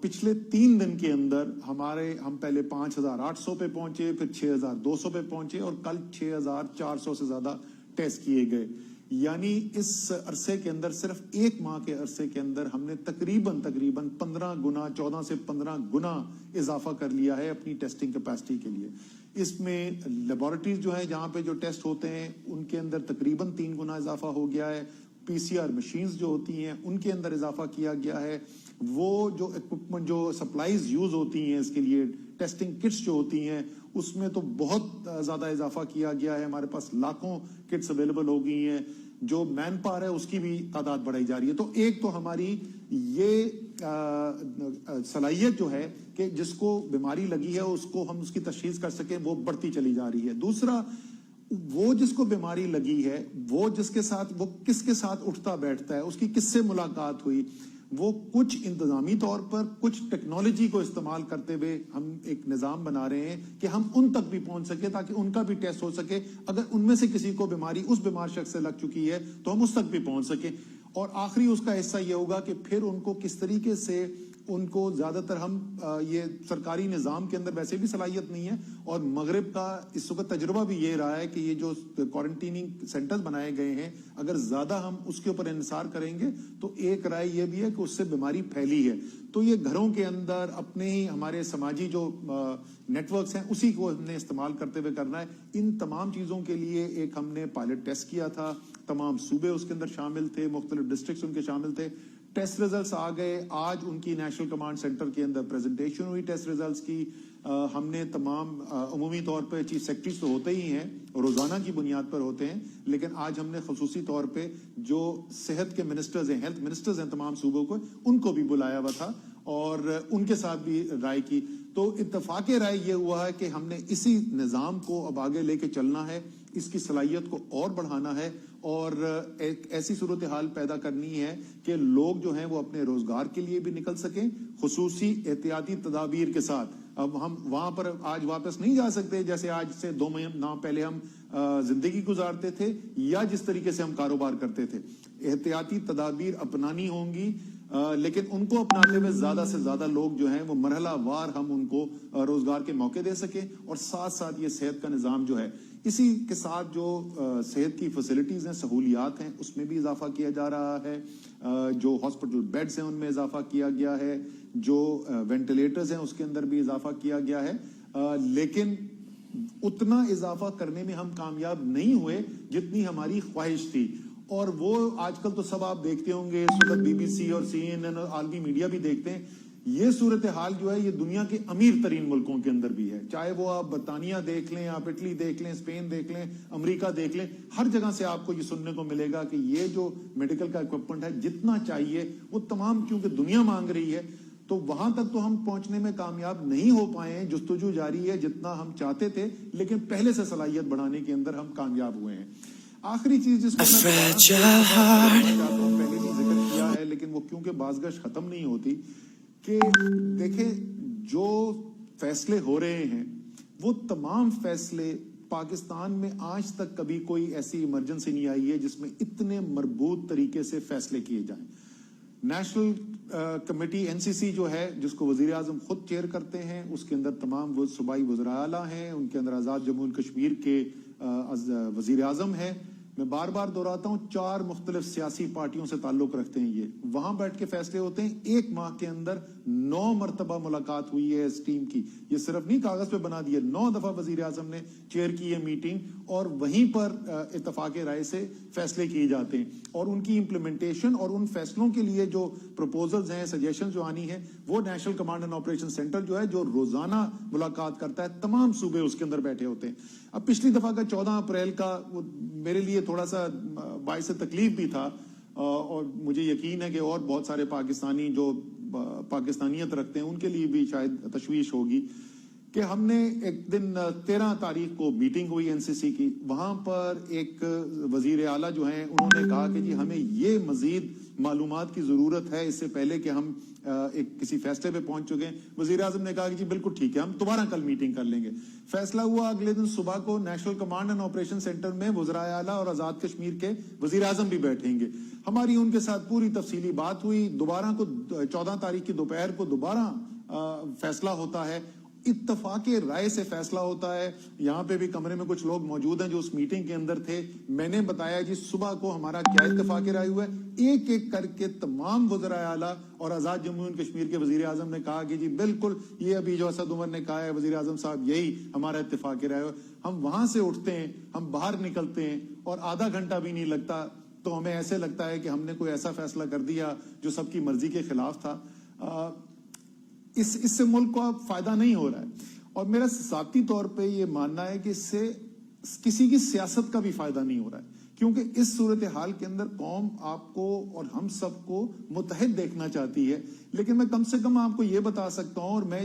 پچھلے 3 دن کے اندر ہم پہلے 5,800 پہ پہنچے, پھر 6,200 پہ پہنچے اور کل 6,400 سے زیادہ ٹیسٹ کیے گئے. یعنی اس عرصے کے اندر صرف 1 ماہ کے عرصے کے اندر ہم نے تقریباً 15 گنا 14 سے 15 گنا اضافہ کر لیا ہے اپنی ٹیسٹنگ کیپیسٹی کے لیے. اس میں لیبارٹریز جو ہیں جہاں پہ جو ٹیسٹ ہوتے ہیں ان کے اندر تقریباً 3 گنا اضافہ ہو گیا ہے. PCR مشینز جو ہوتی ہیں ان کے اندر اضافہ کیا گیا ہے. وہ جو ایکوپمنٹ جو سپلائیز یوز ہوتی ہیں اس کے لیے ٹیسٹنگ کٹس جو ہوتی ہیں اس میں تو بہت زیادہ اضافہ کیا گیا ہے. ہمارے پاس لاکھوں کٹس اویلیبل ہو گئی ہیں. جو مین پاور ہے اس کی بھی تعداد بڑھائی جا رہی ہے. تو ایک تو ہماری یہ صلاحیت جو ہے کہ جس کو بیماری لگی ہے اس کو ہم اس کی تشخیص کر سکیں وہ بڑھتی چلی جا رہی ہے. دوسرا وہ جس کو بیماری لگی ہے، وہ جس کے ساتھ، وہ کس کے ساتھ اٹھتا بیٹھتا ہے، اس کی کس سے ملاقات ہوئی، وہ کچھ انتظامی طور پر کچھ ٹیکنالوجی کو استعمال کرتے ہوئے ہم ایک نظام بنا رہے ہیں کہ ہم ان تک بھی پہنچ سکے تاکہ ان کا بھی ٹیسٹ ہو سکے. اگر ان میں سے کسی کو بیماری اس بیمار شخص سے لگ چکی ہے تو ہم اس تک بھی پہنچ سکیں. اور آخری اس کا حصہ یہ ہوگا کہ پھر ان کو کس طریقے سے ان کو زیادہ تر ہم یہ سرکاری نظام کے اندر ویسے بھی صلاحیت نہیں ہے، اور مغرب کا اس وقت تجربہ بھی یہ رہا ہے کہ یہ جو کوارنٹیننگ سینٹرز بنائے گئے ہیں، اگر زیادہ ہم اس کے اوپر انحصار کریں گے تو ایک رائے یہ بھی ہے کہ اس سے بیماری پھیلی ہے. تو یہ گھروں کے اندر اپنے ہی ہمارے سماجی جو نیٹ ورکس ہیں اسی کو ہم نے استعمال کرتے ہوئے کرنا ہے. ان تمام چیزوں کے لیے ایک ہم نے پائلٹ ٹیسٹ کیا تھا، تمام صوبے اس کے اندر شامل تھے، مختلف ڈسٹرکٹس ان کے شامل تھے. ٹیسٹ ریزلٹس آ گئے، آج ان کی نیشنل کمانڈ سینٹر کے اندر پریزنٹیشن ہوئی ٹیسٹ ریزلٹس کی. ہم نے تمام عمومی طور پہ چیف سیکرٹریز تو ہوتے ہی ہیں، روزانہ کی بنیاد پر ہوتے ہیں، لیکن آج ہم نے خصوصی طور پہ جو صحت کے منسٹرز ہیں، ہیلتھ منسٹرز ہیں تمام صوبوں کو، ان کو بھی بلایا ہوا تھا اور ان کے ساتھ بھی رائے کی. تو اتفاق رائے یہ ہوا ہے کہ ہم نے اسی نظام کو اب آگے لے کے چلنا ہے، اس کی صلاحیت کو اور بڑھانا ہے اور ایک ایسی صورتحال پیدا کرنی ہے کہ لوگ جو ہیں وہ اپنے روزگار کے لیے بھی نکل سکیں خصوصی احتیاطی تدابیر کے ساتھ. اب ہم وہاں پر آج واپس نہیں جا سکتے جیسے آج سے 2 ماہ پہلے ہم زندگی گزارتے تھے یا جس طریقے سے ہم کاروبار کرتے تھے. احتیاطی تدابیر اپنانی ہوں گی، لیکن ان کو اپناتے ہوئے زیادہ سے زیادہ لوگ جو ہیں وہ مرحلہ وار ہم ان کو روزگار کے موقع دے سکیں، اور ساتھ ساتھ یہ صحت کا نظام جو ہے، اسی کے ساتھ جو صحت کی فیسلٹیز ہیں، سہولیات ہیں، اس میں بھی اضافہ کیا جا رہا ہے. جو ہاسپٹل بیڈز ہیں ان میں اضافہ کیا گیا ہے، جو وینٹیلیٹرز ہیں اس کے اندر بھی اضافہ کیا گیا ہے. لیکن اتنا اضافہ کرنے میں ہم کامیاب نہیں ہوئے جتنی ہماری خواہش تھی. اور وہ آج کل تو سب آپ دیکھتے ہوں گے، اس وقت BBC اور CNN اور عالمی میڈیا بھی دیکھتے ہیں. یہ صورتحال جو ہے یہ دنیا کے امیر ترین ملکوں کے اندر بھی ہے، چاہے وہ آپ برطانیہ دیکھ لیں، آپ اٹلی دیکھ لیں، اسپین دیکھ لیں، امریکہ دیکھ لیں، ہر جگہ سے آپ کو یہ سننے کو ملے گا کہ یہ جو میڈیکل کا اکوپمنٹ ہے جتنا چاہیے وہ تمام، کیونکہ دنیا مانگ رہی ہے، تو وہاں تک تو ہم پہنچنے میں کامیاب نہیں ہو پائے ہیں. جستجو جاری ہے جتنا ہم چاہتے تھے، لیکن پہلے سے صلاحیت بڑھانے کے اندر ہم کامیاب ہوئے ہیں. آخری چیز جس کو میں چاہتا ہوں، پہلے بھی ذکر کیا ہے لیکن وہ کیونکہ بازگشت ختم نہیں ہوتی، کہ دیکھیں جو فیصلے ہو رہے ہیں وہ تمام فیصلے پاکستان میں آج تک کبھی کوئی ایسی ایمرجنسی نہیں آئی ہے جس میں اتنے مربوط طریقے سے فیصلے کیے جائیں. نیشنل کمیٹی NCC جو ہے، جس کو وزیر اعظم خود چیئر کرتے ہیں، اس کے اندر تمام وہ صوبائی وزراء اعلیٰ ہیں، ان کے اندر آزاد جمہوریہ کشمیر کے وزیر اعظم ہے. میں بار بار دہراتا ہوں، 4 مختلف سیاسی پارٹیوں سے تعلق رکھتے ہیں. یہ وہاں بیٹھ کے فیصلے ہوتے ہیں. 1 ماہ کے اندر 9 مرتبہ ملاقات ہوئی ہے اس ٹیم کی. یہ صرف نہیں کاغذ پہ بنا دیا، 9 دفعہ وزیر اعظم نے چیئر کی ہے میٹنگ، اور وہیں پر اتفاق رائے سے فیصلے کیے جاتے ہیں. اور ان کی امپلیمنٹیشن اور ان فیصلوں کے لیے جو پروپوزلز ہیں، سجیشن جو آنی ہے، وہ national command and operation centre جو ہے، جو روزانہ ملاقات کرتا ہے، تمام صوبے اس کے اندر بیٹھے ہوتے ہیں. اب پچھلی دفعہ کا 14 اپریل کا وہ میرے لیے تھوڑا سا باعث تکلیف بھی تھا، اور مجھے یقین ہے کہ اور بہت سارے پاکستانی جو پاکستانیت رکھتے ہیں ان کے لیے بھی شاید تشویش ہوگی، کہ ہم نے ایک دن 13 تاریخ کو میٹنگ ہوئی NCC کی. وہاں پر ایک وزیر اعلیٰ جو ہیں انہوں نے کہا کہ جی ہمیں یہ مزید معلومات کی ضرورت ہے اس سے پہلے کہ ہم ایک کسی فیصلے پہ پہنچ چکے ہیں. وزیر اعظم نے کہا کہ جی بالکل ٹھیک ہے، ہم دوبارہ کل میٹنگ کر لیں گے. فیصلہ ہوا اگلے دن صبح کو national command and operation centre میں وزراء اعلیٰ اور آزاد کشمیر کے وزیر اعظم بھی بیٹھیں گے. ہماری ان کے ساتھ پوری تفصیلی بات ہوئی. دوبارہ کو 14 تاریخ کی دوپہر کو دوبارہ فیصلہ ہوتا ہے. اتفاق رائے سے فیصلہ ہوتا ہے. یہاں پہ بھی کمرے میں کچھ لوگ موجود ہیں جو اس میٹنگ کے اندر تھے. میں نے بتایا جی صبح کو ہمارا کیا اتفاق رائے ہوا ہے. ایک ایک کر کے تمام وزراء اعلیٰ اور آزاد جمہوریہ کشمیر کے وزیر اعظم نے کہا کہ جی بالکل یہ ابھی جو اسد عمر نے کہا ہے وزیر اعظم صاحب، یہی ہمارا اتفاق رائے ہوا. ہم وہاں سے اٹھتے ہیں، ہم باہر نکلتے ہیں، اور آدھا گھنٹہ بھی نہیں لگتا تو ہمیں ایسے لگتا ہے کہ ہم نے کوئی ایسا فیصلہ کر دیا جو سب کی مرضی کے خلاف تھا. اس سے ملک کو اب فائدہ نہیں ہو رہا ہے. اور میرا ذاتی طور پہ یہ ماننا ہے کہ اس سے کسی کی سیاست کا بھی فائدہ نہیں ہو رہا ہے، کیونکہ اس صورتحال کے اندر قوم آپ کو اور ہم سب کو متحد دیکھنا چاہتی ہے. لیکن میں کم سے کم آپ کو یہ بتا سکتا ہوں، اور میں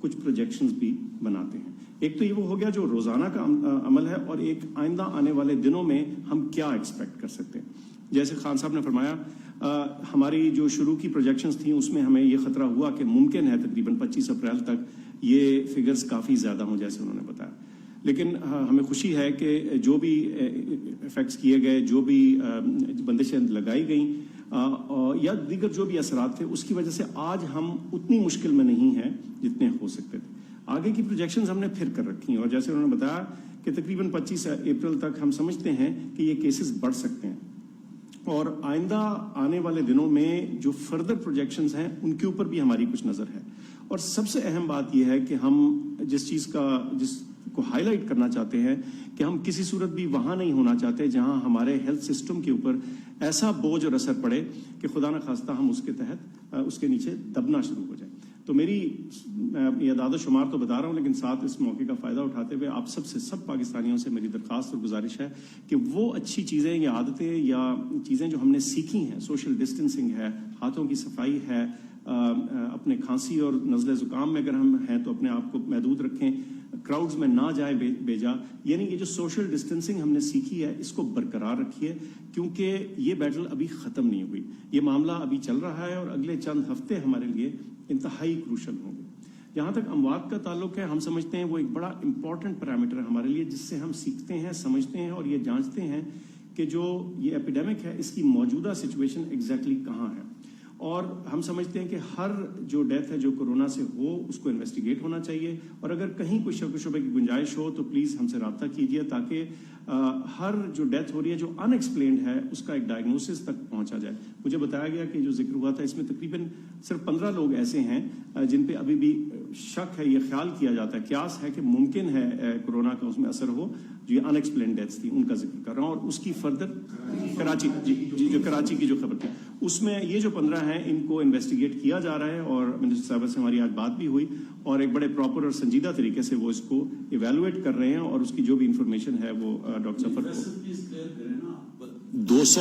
کچھ پروجیکشنز بھی بناتے ہیں. ایک تو یہ وہ ہو گیا جو روزانہ کا عمل ہے, اور ایک آئندہ آنے والے دنوں میں ہم کیا ایکسپیکٹ کر سکتے ہیں. جیسے خان صاحب نے فرمایا, ہماری جو شروع کی پروجیکشنز تھیں اس میں ہمیں یہ خطرہ ہوا کہ ممکن ہے تقریباً 25 اپریل تک یہ فگرز کافی زیادہ ہوں جیسے انہوں نے بتایا. لیکن ہمیں خوشی ہے کہ جو بھی ایفیکٹس کیے گئے, جو بھی بندشیں لگائی گئیں یا دیگر جو بھی اثرات تھے, اس کی وجہ سے آج ہم اتنی مشکل میں نہیں ہیں جتنے ہو سکتے تھے. آگے کی پروجیکشنز ہم نے پھر کر رکھی ہیں, اور جیسے انہوں نے بتایا کہ تقریباً 25 اپریل تک ہم سمجھتے ہیں کہ یہ کیسز بڑھ سکتے ہیں, اور آئندہ آنے والے دنوں میں جو فردر پروجیکشنز ہیں ان کے اوپر بھی ہماری کچھ نظر ہے. اور سب سے اہم بات یہ ہے کہ ہم جس کو ہائی لائٹ کرنا چاہتے ہیں کہ ہم کسی صورت بھی وہاں نہیں ہونا چاہتے جہاں ہمارے ہیلتھ سسٹم کے اوپر ایسا بوجھ اور اثر پڑے کہ خدا نخواستہ ہم اس کے تحت اس کے نیچے دبنا شروع ہو جائیں. تو میری یہ اعداد و شمار تو بتا رہا ہوں, لیکن ساتھ اس موقع کا فائدہ اٹھاتے ہوئے آپ سب پاکستانیوں سے میری درخواست اور گزارش ہے کہ وہ اچھی چیزیں یا عادتیں یا چیزیں جو ہم نے سیکھی ہیں, سوشل ڈسٹینسنگ ہے, ہاتھوں کی صفائی ہے, اپنے کھانسی اور نزلے زکام میں اگر ہم ہیں تو اپنے آپ کو محدود رکھیں, کراؤڈز میں نہ جائیں بیجا. یعنی یہ جو سوشل ڈسٹینسنگ ہم نے سیکھی ہے اس کو برقرار رکھیے, کیونکہ یہ بیٹل ابھی ختم نہیں ہوئی, یہ معاملہ ابھی چل رہا ہے اور اگلے چند ہفتے ہمارے لیے انتہائی کروشل ہوں گے. جہاں تک اموات کا تعلق ہے, ہم سمجھتے ہیں وہ ایک بڑا امپورٹنٹ پیرامیٹر ہے ہمارے لیے, جس سے ہم سیکھتے ہیں, سمجھتے ہیں اور یہ جانچتے ہیں کہ جو یہ ایپیڈیمک ہے اس کی موجودہ سچویشن ایگزیکٹلی کہاں ہے. اور ہم سمجھتے ہیں کہ ہر جو ڈیتھ ہے جو کورونا سے ہو اس کو انویسٹیگیٹ ہونا چاہیے, اور اگر کہیں کوئی شک و شبے کی گنجائش ہو تو پلیز ہم سے رابطہ کیجیے, تاکہ ہر جو ڈیتھ ہو رہی ہے جو ان ایکسپلینڈ ہے اس کا ایک ڈائگنوسس تک پہنچا جائے. مجھے بتایا گیا کہ جو ذکر ہوا تھا اس میں تقریباً صرف 15 لوگ ایسے ہیں جن پہ ابھی بھی شک ہے, یہ خیال کیا جاتا ہے, قیاس ہے کہ ممکن ہے کورونا کا اس میں اثر ہو, جو یہ ان ایکسپلینڈ ڈیتھس تھی ان کا ذکر کر رہا ہوں. اور اس کی فردر کراچی جو کراچی کی جو خبر تھی اس میں یہ جو 15 ہیں ان کو انویسٹیگیٹ کیا جا رہا ہے, اور منسٹر صاحبہ سے ہماری آج بات بھی ہوئی اور ایک بڑے پراپر اور سنجیدہ طریقے سے وہ اس کو ایویلویٹ کر رہے ہیں, اور اس کی جو بھی انفارمیشن ہے وہ ڈاکٹر سفر کو 200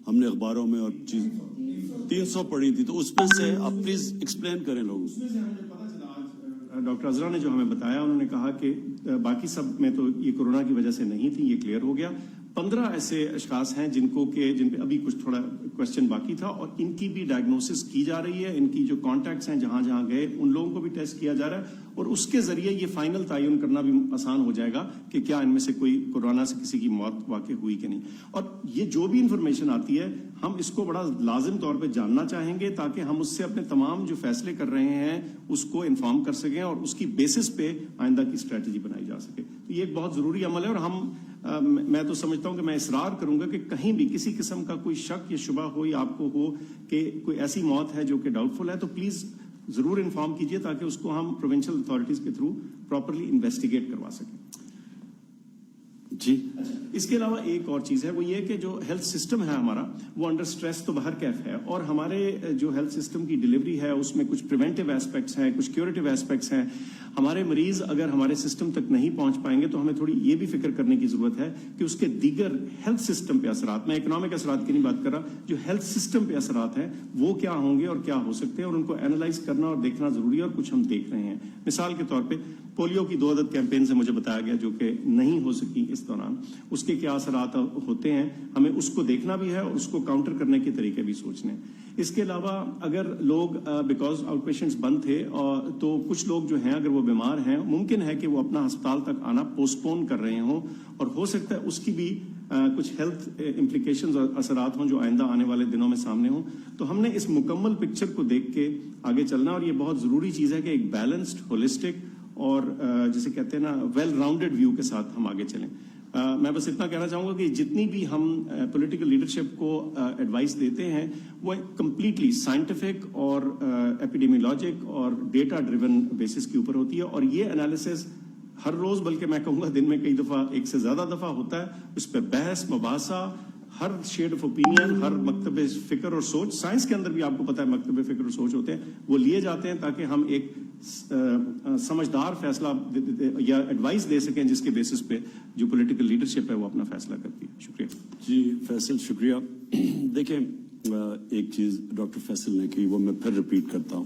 ہم نے اخباروں میں اور 300 پڑھی تھی, تو اس میں سے آپ پلیز ایکسپلین کریں لوگوں. ڈاکٹر عزرا نے جو ہمیں بتایا, انہوں نے کہا کہ باقی سب میں تو یہ کورونا کی وجہ سے نہیں تھی, یہ کلیئر ہو گیا. 15 ایسے اشخاص ہیں جن پہ ابھی کچھ تھوڑا کوشچن باقی تھا, اور ان کی بھی ڈائگنوسس کی جا رہی ہے. ان کی جو کانٹیکٹس ہیں جہاں جہاں گئے ان لوگوں کو بھی ٹیسٹ کیا جا رہا ہے, اور اس کے ذریعے یہ فائنل تعین کرنا بھی آسان ہو جائے گا کہ کیا ان میں سے کوئی کورونا سے کسی کی موت واقع ہوئی کہ نہیں. اور یہ جو بھی انفارمیشن آتی ہے ہم اس کو بڑا لازم طور پہ جاننا چاہیں گے, تاکہ ہم اس سے اپنے تمام جو فیصلے کر رہے ہیں اس کو انفارم کر سکیں, اور اس کی بیسس پہ آئندہ کی اسٹریٹجی بنائی جا سکے. تو یہ ایک بہت ضروری عمل ہے, اور میں تو سمجھتا ہوں کہ میں اصرار کروں گا کہ کہیں بھی کسی قسم کا کوئی شک یا شبہ ہو یا آپ کو ہو کہ کوئی ایسی موت ہے جو کہ ڈاؤٹ فل ہے, تو پلیز ضرور انفارم کیجیے, تاکہ اس کو ہم پروونشل اتھارٹیز کے تھرو پراپرلی انویسٹیگیٹ کروا سکیں. جی, اس کے علاوہ ایک اور چیز ہے, وہ یہ کہ جو ہیلتھ سسٹم ہے ہمارا وہ انڈر سٹریس تو بہر کیف ہے, اور ہمارے جو ہیلتھ سسٹم کی ڈلیوری ہے اس میں کچھ پریونٹیو ایسپیکٹس ہیں, کچھ کیوریٹیو ایسپیکٹس ہیں. ہمارے مریض اگر ہمارے سسٹم تک نہیں پہنچ پائیں گے تو ہمیں تھوڑی یہ بھی فکر کرنے کی ضرورت ہے کہ اس کے دیگر ہیلتھ سسٹم پہ اثرات, میں اکنامک اثرات کی نہیں بات کر رہا, جو ہیلتھ سسٹم پہ اثرات ہیں وہ کیا ہوں گے اور کیا ہو سکتے ہیں, اور ان کو اینالائز کرنا اور دیکھنا ضروری ہے, اور کچھ ہم دیکھ رہے ہیں. مثال کے طور پہ پولیو کی 2 عدد کیمپین سے مجھے بتایا گیا جو کہ نہیں ہو سکی اس دوران, اس کے کیا اثرات ہوتے ہیں, ہمیں اس کو دیکھنا بھی ہے اور اس کو کاؤنٹر کرنے کے طریقے بھی سوچنے. اس کے علاوہ اگر لوگ بیکاز آؤٹ پیشنٹس بند تھے تو کچھ لوگ جو ہیں اگر وہ بیمار ہیں ممکن ہے کہ وہ اپنا ہسپتال تک آنا پوسٹ پون کر رہے ہوں, اور ہو سکتا ہے اس کی بھی کچھ ہیلتھ امپلیکیشنز اور اثرات ہوں جو آئندہ آنے والے دنوں میں سامنے ہوں. تو ہم نے اس مکمل پکچر کو دیکھ کے آگے چلنا, اور یہ بہت ضروری چیز ہے کہ ایک بیلنسڈ, ہولسٹک اور جسے کہتے ہیں نا ویل راؤنڈڈ ویو کے ساتھ ہم آگے چلیں. میں بس اتنا کہنا چاہوں گا کہ جتنی بھی ہم پولیٹیکل لیڈرشپ کو ایڈوائس دیتے ہیں وہ کمپلیٹلی سائنٹیفک اور ایپیڈیمیولوجک اور ڈیٹا ڈریون بیسس کے اوپر ہوتی ہے, اور یہ انالیسز ہر روز بلکہ میں کہوں گا دن میں کئی دفعہ, ایک سے زیادہ دفعہ ہوتا ہے. اس پہ بحث مباحثہ, ہر شیڈ آف اوپینین, ہر مکتب فکر اور سوچ, سائنس کے اندر بھی آپ کو پتا ہے مکتب فکر اور سوچ ہوتے ہیں, وہ لیے جاتے ہیں تاکہ ہم ایک سمجھدار فیصلہ یا ایڈوائس دے سکیں جس کے بیسس پہ جو پولیٹیکل لیڈرشپ ہے وہ اپنا فیصلہ کرتی ہے. شکریہ. جی فیصل, شکریہ. دیکھیں ایک چیز ڈاکٹر فیصل نے کی وہ میں پھر ریپیٹ کرتا ہوں,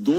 2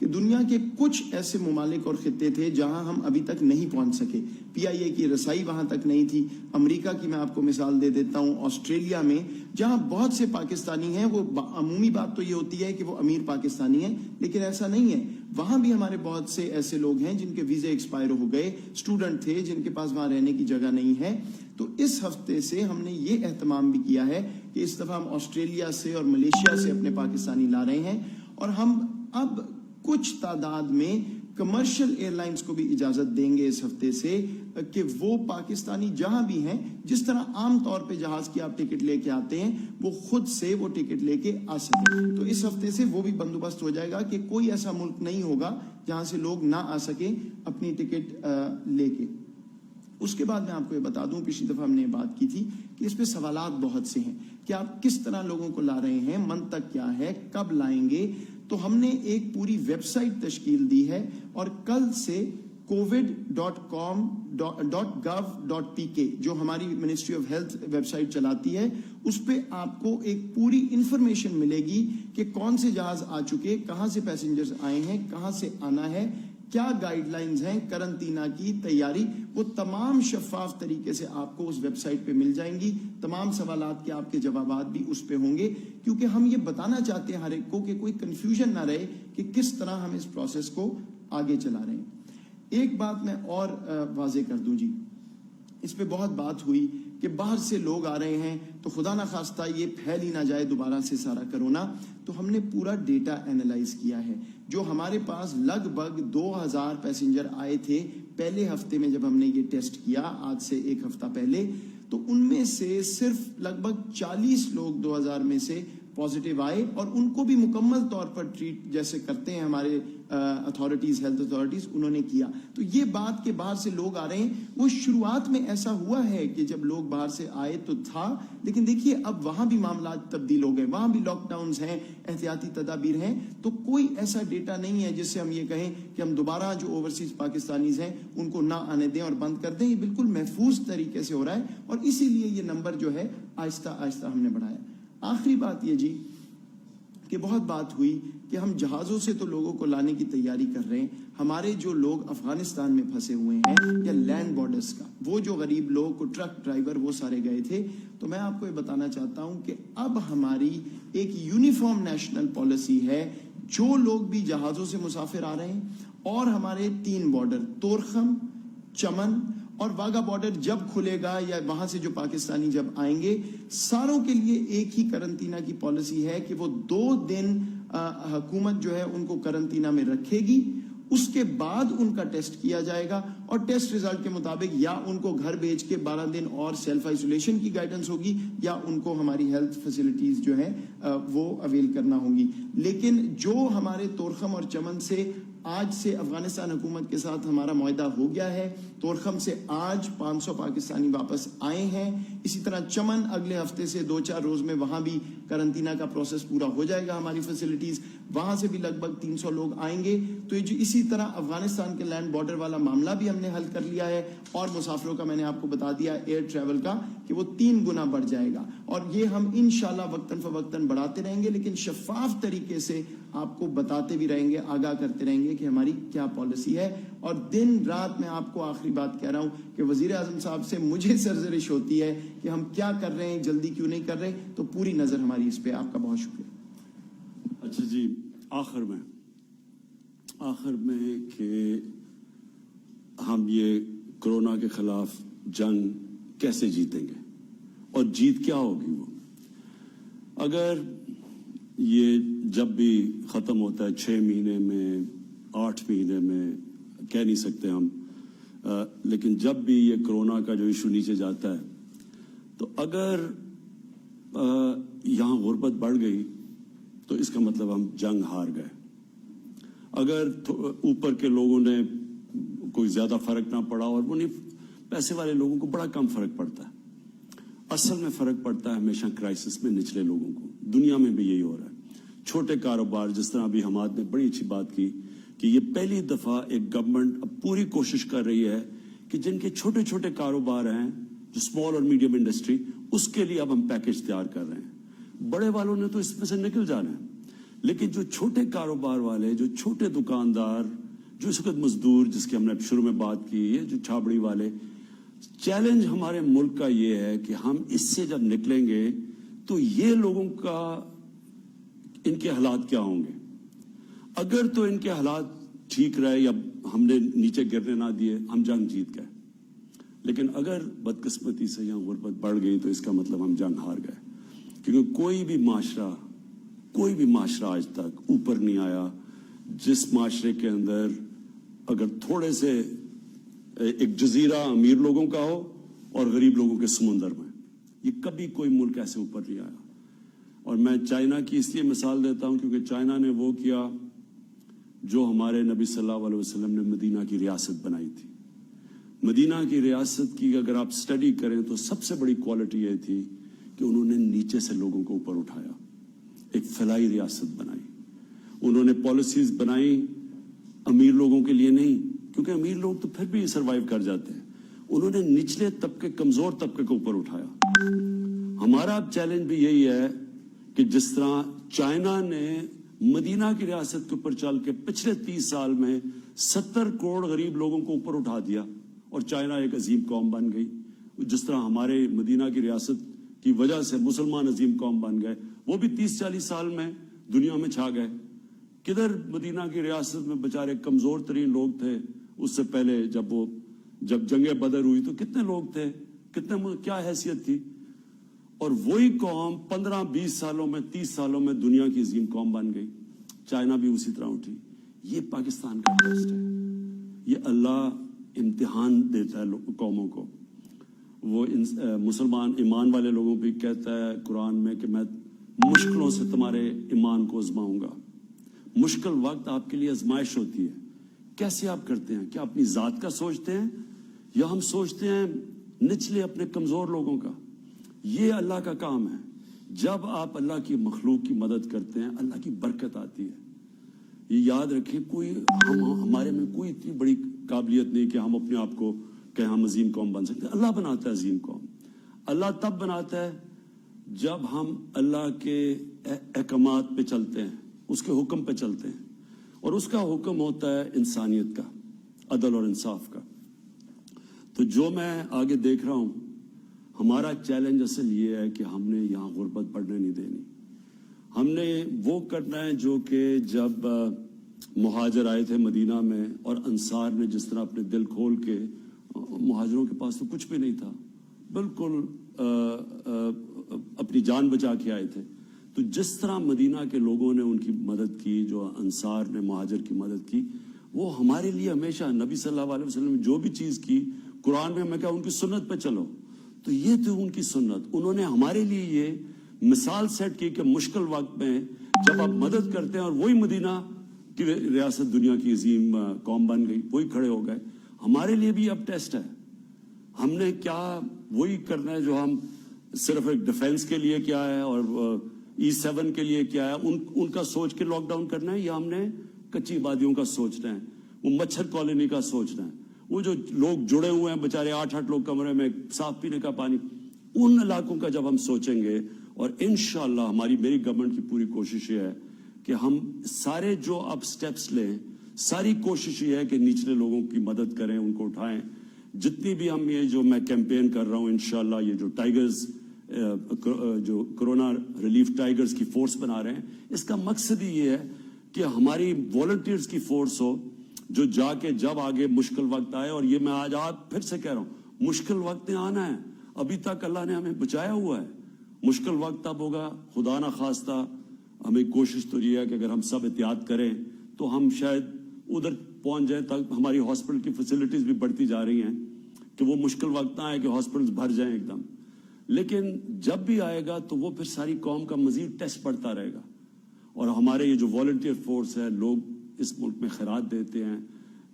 کہ دنیا کے کچھ ایسے ممالک اور خطے تھے جہاں ہم ابھی تک نہیں پہنچ سکے. PIA کی رسائی وہاں تک نہیں تھی. امریکہ کی میں آپ کو مثال دے دیتا ہوں, آسٹریلیا میں جہاں بہت سے پاکستانی ہیں, وہ عمومی بات تو یہ ہوتی ہے کہ وہ امیر پاکستانی ہیں, لیکن ایسا نہیں ہے. وہاں بھی ہمارے بہت سے ایسے لوگ ہیں جن کے ویزے ایکسپائر ہو گئے, اسٹوڈنٹ تھے جن کے پاس وہاں رہنے کی جگہ نہیں ہے. تو اس ہفتے سے ہم نے یہ اہتمام بھی کیا ہے کہ اس دفعہ ہم آسٹریلیا سے اور ملیشیا سے اپنے پاکستانی لا رہے ہیں, اور ہم اب کچھ تعداد میں کمرشل ایئر لائنز کو بھی اجازت دیں گے اس ہفتے سے کہ وہ پاکستانی جہاں بھی ہیں, جس طرح عام طور پہ جہاز کی آپ ٹکٹ لے کے آتے ہیں, وہ خود سے وہ ٹکٹ لے کے آ سکیں. تو اس ہفتے سے وہ بھی بندوبست ہو جائے گا کہ کوئی ایسا ملک نہیں ہوگا جہاں سے لوگ نہ آ سکیں اپنی ٹکٹ لے کے. اس کے بعد میں آپ کو یہ بتا دوں, پچھلی دفعہ ہم نے بات کی تھی کہ اس پہ سوالات بہت سے ہیں کہ آپ کس طرح لوگوں کو لا رہے ہیں, منطق کیا ہے, کب لائیں گے. تو ہم نے ایک پوری ویب سائٹ تشکیل دی ہے, اور کل سے covid.com.gov.pk جو ہماری ministry of health website چلاتی ہے, اس پہ آپ کو ایک پوری انفارمیشن ملے گی کہ کون سے جہاز آ چکے, کہاں سے پیسنجرز آئے ہیں, کہاں سے آنا ہے, کیا گائیڈ لائنز ہیں, کرنٹینا کی تیاری, وہ تمام شفاف طریقے سے آپ کو اس ویب سائٹ پہ مل جائیں گی. تمام سوالات کے آپ کے جوابات بھی اس پہ ہوں گے, کیونکہ ہم یہ بتانا چاہتے ہیں ہر ایک کو کہ کوئی کنفیوژن نہ رہے کہ کس طرح ہم اس پروسیس کو آگے چلا رہے ہیں. ایک بات میں اور واضح کر دوں جی, اس پہ بہت بات ہوئی کہ باہر سے لوگ آ رہے ہیں تو خدا نہ خواستہ یہ پھیل ہی نہ جائے دوبارہ سے سارا کرونا. تو ہم نے پورا ڈیٹا اینالائز کیا ہے. جو ہمارے پاس لگ بھگ 2000 پیسنجر آئے تھے پہلے ہفتے میں جب ہم نے یہ ٹیسٹ کیا, آج سے ایک ہفتہ پہلے, تو ان میں سے صرف لگ بھگ 40 لوگ 2000 میں سے پازیٹیو آئے, اور ان کو بھی مکمل طور پر ٹریٹ جیسے کرتے ہیں ہمارے اتھارٹیز, ہیلتھ اتھارٹیز, انہوں نے کیا. تو یہ بات کہ باہر سے لوگ آ رہے ہیں, وہ شروعات میں ایسا ہوا ہے کہ جب لوگ باہر سے آئے تو تھا, لیکن دیکھیے اب وہاں بھی معاملات تبدیل ہو گئے, وہاں بھی لاک ڈاؤنز ہیں, احتیاطی تدابیر ہیں. تو کوئی ایسا ڈیٹا نہیں ہے جس سے ہم یہ کہیں کہ ہم دوبارہ جو اوورسیز پاکستانیز ہیں ان کو نہ آنے دیں اور بند کر دیں. یہ بالکل محفوظ طریقے سے ہو رہا ہے, اور اسی لیے یہ نمبر جو ہے آہستہ آہستہ ہم نے بڑھایا. آخری بات یہ جی کہ بہت بات ہوئی کہ ہم جہازوں سے تو لوگوں کو لانے کی تیاری کر رہے ہیں. ہمارے جو لوگ افغانستان میں پھنسے ہوئے ہیں یا لینڈ بارڈرز کا, وہ جو غریب لوگ کو ٹرک ڈرائیور وہ سارے گئے تھے. تو میں آپ کو یہ بتانا چاہتا ہوں کہ اب ہماری ایک یونیفارم نیشنل پالیسی ہے. جو لوگ بھی جہازوں سے مسافر آ رہے ہیں, اور ہمارے 3 بارڈر طورخم, چمن اور واگا بارڈر جب کھلے گا یا وہاں سے جو پاکستانی جب آئیں گے, ساروں کے لیے ایک ہی کرنٹینا کی پالیسی ہے کہ وہ 2 دن حکومت جو ہے ان کو کرنٹینا میں رکھے گی. اس کے بعد ان کا ٹیسٹ کیا جائے گا, اور ٹیسٹ ریزلٹ کے مطابق یا ان کو گھر بھیج کے 12 دن اور سیلف آئسولیشن کی گائیڈنس ہوگی, یا ان کو ہماری ہیلتھ فیسلٹیز جو ہیں وہ اویل کرنا ہوں گی. لیکن جو ہمارے طورخم اور چمن سے آج سے افغانستان حکومت کے ساتھ ہمارا معاہدہ ہو گیا ہے, طورخم سے آج 500 پاکستانی واپس آئے ہیں. اسی طرح چمن اگلے ہفتے سے 2-4 روز میں وہاں بھی کرنٹینا کا پروسیس پورا ہو جائے گا, ہماری فیسلٹیز وہاں سے بھی لگ بھگ 300 لوگ آئیں گے. تو یہ جو اسی طرح افغانستان کے لینڈ بارڈر والا معاملہ بھی ہم نے حل کر لیا ہے, اور مسافروں کا میں نے آپ کو بتا دیا ایئر ٹریول کا کہ وہ 3 گنا بڑھ جائے گا, اور یہ ہم انشاءاللہ وقتاً فوقتاً بڑھاتے رہیں گے, لیکن شفاف طریقے سے آپ کو بتاتے بھی رہیں گے, آگاہ کرتے رہیں گے کہ ہماری کیا پالیسی ہے. اور دن رات میں آپ کو آخری بات کہہ رہا ہوں کہ وزیر اعظم صاحب سے مجھے سرزنش ہوتی ہے کہ ہم کیا کر رہے ہیں, جلدی کیوں نہیں کر رہے. تو پوری نظر ہماری اس پہ. آپ کا بہت شکریہ. اچھا جی, آخر میں کہ ہم یہ کرونا کے خلاف جنگ کیسے جیتیں گے, اور جیت کیا ہوگی وہ. اگر یہ جب بھی ختم ہوتا ہے 6 مہینے میں, 8 مہینے میں, کہہ نہیں سکتے ہم, لیکن جب بھی یہ کرونا کا جو ایشو نیچے جاتا ہے, تو اگر یہاں غربت بڑھ گئی تو اس کا مطلب ہم جنگ ہار گئے. اگر اوپر کے لوگوں نے کوئی زیادہ فرق نہ پڑا, اور وہ نہیں, پیسے والے لوگوں کو بڑا کم فرق پڑتا ہے. اصل میں فرق پڑتا ہے ہمیشہ کرائسس میں نچلے لوگوں کو. دنیا میں بھی یہی ہو رہا ہے. چھوٹے کاروبار, جس طرح ابھی حماد نے بڑی اچھی بات کی کہ یہ پہلی دفعہ ایک گورنمنٹ اب پوری کوشش کر رہی ہے کہ جن کے چھوٹے چھوٹے کاروبار ہیں, جو اسمال اور میڈیم انڈسٹری, اس کے لیے اب ہم پیکج تیار کر رہے ہیں. بڑے والوں نے تو اس میں سے نکل جانا ہے. لیکن جو چھوٹے کاروبار والے, جو چھوٹے دکاندار, جو اس وقت مزدور جس کی ہم نے شروع میں بات کی ہے, جو چھابڑی والے, چیلنج ہمارے ملک کا یہ ہے کہ ہم اس سے جب نکلیں گے تو یہ لوگوں کا ان کے حالات کیا ہوں گے. اگر تو ان کے حالات ٹھیک رہے یا ہم نے نیچے گرنے نہ دیے, ہم جنگ جیت گئے. لیکن اگر بدقسمتی سے یا غربت بڑھ گئی تو اس کا مطلب ہم جنگ ہار گئے. کیونکہ کوئی بھی معاشرہ آج تک اوپر نہیں آیا جس معاشرے کے اندر اگر تھوڑے سے ایک جزیرہ امیر لوگوں کا ہو اور غریب لوگوں کے سمندر میں. یہ کبھی کوئی ملک ایسے اوپر نہیں آیا. اور میں چائنا کی اس لیے مثال دیتا ہوں کیونکہ چائنا نے وہ کیا جو ہمارے نبی صلی اللہ علیہ وسلم نے مدینہ کی ریاست بنائی تھی. مدینہ کی ریاست کی اگر آپ سٹڈی کریں تو سب سے بڑی کوالٹی یہ تھی کہ انہوں نے نیچے سے لوگوں کو اوپر اٹھایا, ایک فلاحی ریاست بنائی. انہوں نے پالیسیز بنائی امیر لوگوں کے لیے نہیں, کیونکہ امیر لوگ تو پھر بھی سروائیو کر جاتے ہیں. انہوں نے نچلے طبقے, کمزور طبقے کو اوپر اٹھایا. ہمارا اب چیلنج بھی یہی ہے کہ جس طرح چائنا نے مدینہ کی ریاست کے اوپر چل کے پچھلے 30 سال میں 70 کروڑ غریب لوگوں کو اوپر اٹھا دیا اور چائنا ایک عظیم قوم بن گئی. جس طرح ہمارے مدینہ کی ریاست کی وجہ سے مسلمان عظیم قوم بن گئے, وہ بھی 30-40 سال میں دنیا میں چھا گئے. کدھر مدینہ کی ریاست میں بےچارے کمزور ترین لوگ تھے اس سے پہلے, جب جنگ بدر ہوئی تو کتنے لوگ تھے, کیا حیثیت تھی. اور وہی قوم 15-20 سالوں میں 30 سالوں میں دنیا کی عظیم قوم بن گئی. چائنا بھی اسی طرح اٹھی. یہ پاکستان کا ٹیسٹ ہے. یہ اللہ امتحان دیتا ہے قوموں کو. وہ مسلمان ایمان والے لوگوں بھی کہتا ہے قرآن میں کہ میں مشکلوں سے تمہارے ایمان کو آزماؤں گا. مشکل وقت آپ کے لیے آزمائش ہوتی ہے. کیسے آپ کرتے ہیں؟ کیا اپنی ذات کا سوچتے ہیں یا ہم سوچتے ہیں نچلے اپنے کمزور لوگوں کا؟ یہ اللہ کا کام ہے. جب آپ اللہ کی مخلوق کی مدد کرتے ہیں اللہ کی برکت آتی ہے. یہ یاد رکھیں, ہمارے میں کوئی اتنی بڑی قابلیت نہیں کہ ہم اپنے آپ کو کہ ہم عظیم قوم بن سکتے ہیں. اللہ بناتا ہے عظیم قوم. اللہ تب بناتا ہے جب ہم اللہ کے احکامات پہ چلتے ہیں, اس کے حکم پہ چلتے ہیں. اور اس کا حکم ہوتا ہے انسانیت کا, عدل اور انصاف کا. تو جو میں آگے دیکھ رہا ہوں, ہمارا چیلنج اصل یہ ہے کہ ہم نے یہاں غربت بڑھنے نہیں دینی. ہم نے وہ کرنا ہے جو کہ جب مہاجر آئے تھے مدینہ میں اور انصار نے جس طرح اپنے دل کھول کے, مہاجروں کے پاس تو کچھ بھی نہیں تھا, بالکل اپنی جان بچا کے آئے تھے. تو جس طرح مدینہ کے لوگوں نے ان کی مدد کی, جو انصار نے مہاجر کی مدد کی, وہ ہمارے لیے ہمیشہ نبی صلی اللہ علیہ وسلم نے جو بھی چیز کی, قرآن میں ہمیں کہا ان کی سنت پہ چلو, تو یہ تھی ان کی سنت. انہوں نے ہمارے لیے یہ مثال سیٹ کی کہ مشکل وقت میں جب آپ مدد کرتے ہیں, اور وہی مدینہ کی ریاست دنیا کی عظیم قوم بن گئی, وہی کھڑے ہو گئے. ہمارے لیے بھی اب ٹیسٹ ہے. ہم نے کیا وہی کرنا ہے جو ہم صرف ایک ڈیفنس کے لیے کیا ہے اور E7 کے لیے کیا ہے, ان کا سوچ کے لاک ڈاؤن کرنا ہے, یا ہم نے کچی آبادیوں کا سوچنا ہے, وہ مچھر کالونی کا سوچنا ہے, وہ جو لوگ جڑے ہوئے ہیں بےچارے 8-8 لوگ کمرے میں, صاف پینے کا پانی, ان علاقوں کا جب ہم سوچیں گے. اور انشاءاللہ میری گورنمنٹ کی پوری کوشش یہ ہے کہ ہم سارے جو اب سٹیپس لیں, ساری کوشش یہ ہے کہ نچلے لوگوں کی مدد کریں, ان کو اٹھائیں. جتنی بھی ہم یہ جو میں کیمپین کر رہا ہوں, انشاءاللہ یہ جو ٹائیگرز, جو کرونا ریلیف ٹائیگرز کی فورس بنا رہے ہیں, اس کا مقصد ہی یہ ہے کہ ہماری والنٹیئرز کی فورس ہو جو جا کے جب آگے مشکل وقت آئے. اور یہ میں آج پھر سے کہہ رہا ہوں, مشکل وقت آنا ہے. ابھی تک اللہ نے ہمیں بچایا ہوا ہے. مشکل وقت اب ہوگا, خدا نہ خواستہ. ہمیں کوشش تو یہ ہے کہ اگر ہم سب احتیاط کریں تو ہم شاید ادھر پہنچ جائیں تک. ہماری ہاسپٹل کی فیسلٹیز بھی بڑھتی جا رہی ہیں کہ وہ مشکل وقت نہ آئے کہ ہاسپٹلز بھر جائیں ایک دم. لیکن جب بھی آئے گا تو وہ پھر ساری قوم کا مزید ٹیسٹ پڑتا رہے گا. اور ہمارے یہ جو والنٹیئر فورس ہے, لوگ اس ملک میں خیرات دیتے ہیں,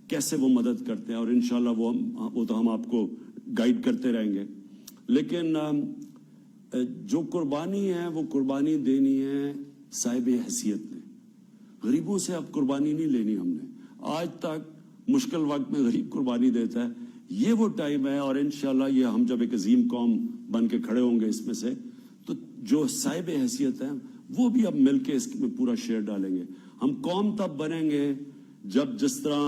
کیسے وہ مدد کرتے ہیں, اور انشاءاللہ وہ تو ہم آپ کو گائیڈ کرتے رہیں گے. لیکن جو قربانی ہے وہ قربانی دینی ہے صاحب حیثیت نے. غریبوں سے اب قربانی نہیں لینی ہم نے. آج تک مشکل وقت میں غریب قربانی دیتا ہے. یہ وہ ٹائم ہے, اور انشاءاللہ یہ ہم جب ایک عظیم قوم بن کے کھڑے ہوں گے اس میں سے, تو جو صاحب حیثیت ہے وہ بھی اب مل کے اس میں پورا شیئر ڈالیں گے. ہم قوم تب بنیں گے جب جس طرح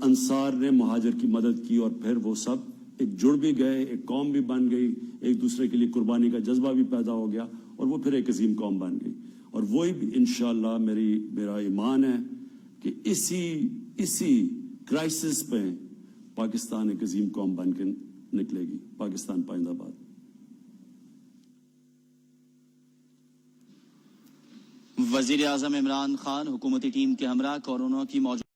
انصار نے مہاجر کی مدد کی اور پھر وہ سب ایک جڑ بھی گئے, ایک قوم بھی بن گئی, ایک دوسرے کے لیے قربانی کا جذبہ بھی پیدا ہو گیا اور وہ پھر ایک عظیم قوم بن گئی. اور وہی بھی انشاءاللہ میرا ایمان ہے کہ اسی کرائسس پہ پاکستان ایک عظیم قوم بن کے نکلے گی. پاکستان پائندہ باد. وزیر اعظم عمران خان حکومتی ٹیم کے ہمراہ کورونا کی موجودہ